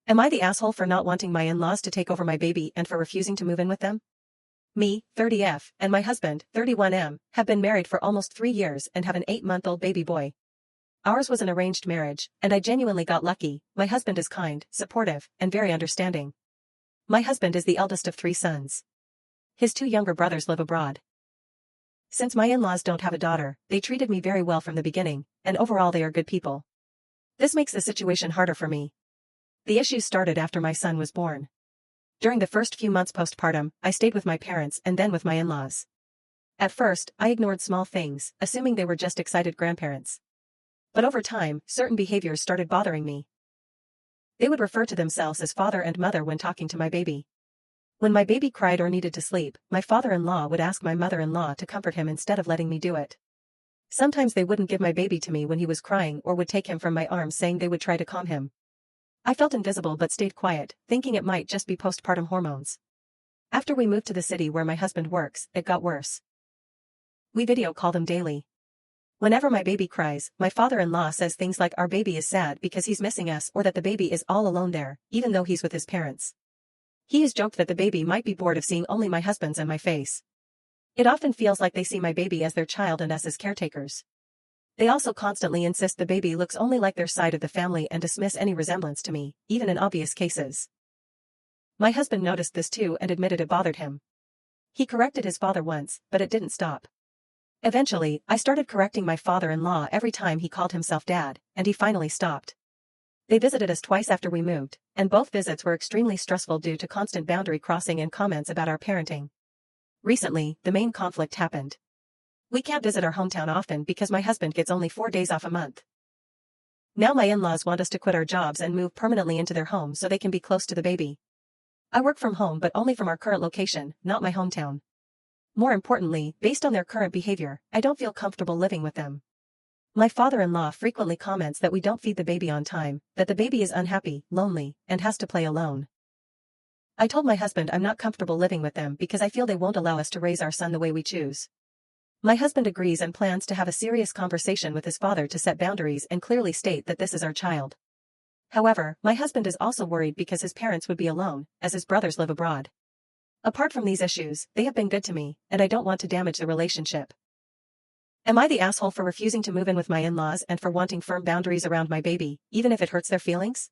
Am I the asshole for not wanting my in-laws to take over my baby and for refusing to move in with them? Me, 30F, and my husband, 31M, have been married for almost 3 years and have an 8-month-old baby boy. Ours was an arranged marriage, and I genuinely got lucky. My husband is kind, supportive, and very understanding. My husband is the eldest of 3 sons. His 2 younger brothers live abroad. Since my in-laws don't have a daughter, they treated me very well from the beginning, and overall they are good people. This makes the situation harder for me. The issues started after my son was born. During the first few months postpartum, I stayed with my parents and then with my in-laws. At first, I ignored small things, assuming they were just excited grandparents. But over time, certain behaviors started bothering me. They would refer to themselves as father and mother when talking to my baby. When my baby cried or needed to sleep, my father-in-law would ask my mother-in-law to comfort him instead of letting me do it. Sometimes they wouldn't give my baby to me when he was crying or would take him from my arms saying they would try to calm him. I felt invisible but stayed quiet, thinking it might just be postpartum hormones. After we moved to the city where my husband works, it got worse. We video call them daily. Whenever my baby cries, my father-in-law says things like our baby is sad because he's missing us or that the baby is all alone there, even though he's with his parents. He has joked that the baby might be bored of seeing only my husband's and my face. It often feels like they see my baby as their child and us as caretakers. They also constantly insist the baby looks only like their side of the family and dismiss any resemblance to me, even in obvious cases. My husband noticed this too and admitted it bothered him. He corrected his father once, but it didn't stop. Eventually, I started correcting my father-in-law every time he called himself dad, and he finally stopped. They visited us twice after we moved, and both visits were extremely stressful due to constant boundary crossing and comments about our parenting. Recently, the main conflict happened. We can't visit our hometown often because my husband gets only 4 days off a month. Now my in-laws want us to quit our jobs and move permanently into their home so they can be close to the baby. I work from home but only from our current location, not my hometown. More importantly, based on their current behavior, I don't feel comfortable living with them. My father-in-law frequently comments that we don't feed the baby on time, that the baby is unhappy, lonely, and has to play alone. I told my husband I'm not comfortable living with them because I feel they won't allow us to raise our son the way we choose. My husband agrees and plans to have a serious conversation with his father to set boundaries and clearly state that this is our child. However, my husband is also worried because his parents would be alone, as his brothers live abroad. Apart from these issues, they have been good to me, and I don't want to damage the relationship. Am I the asshole for refusing to move in with my in-laws and for wanting firm boundaries around my baby, even if it hurts their feelings?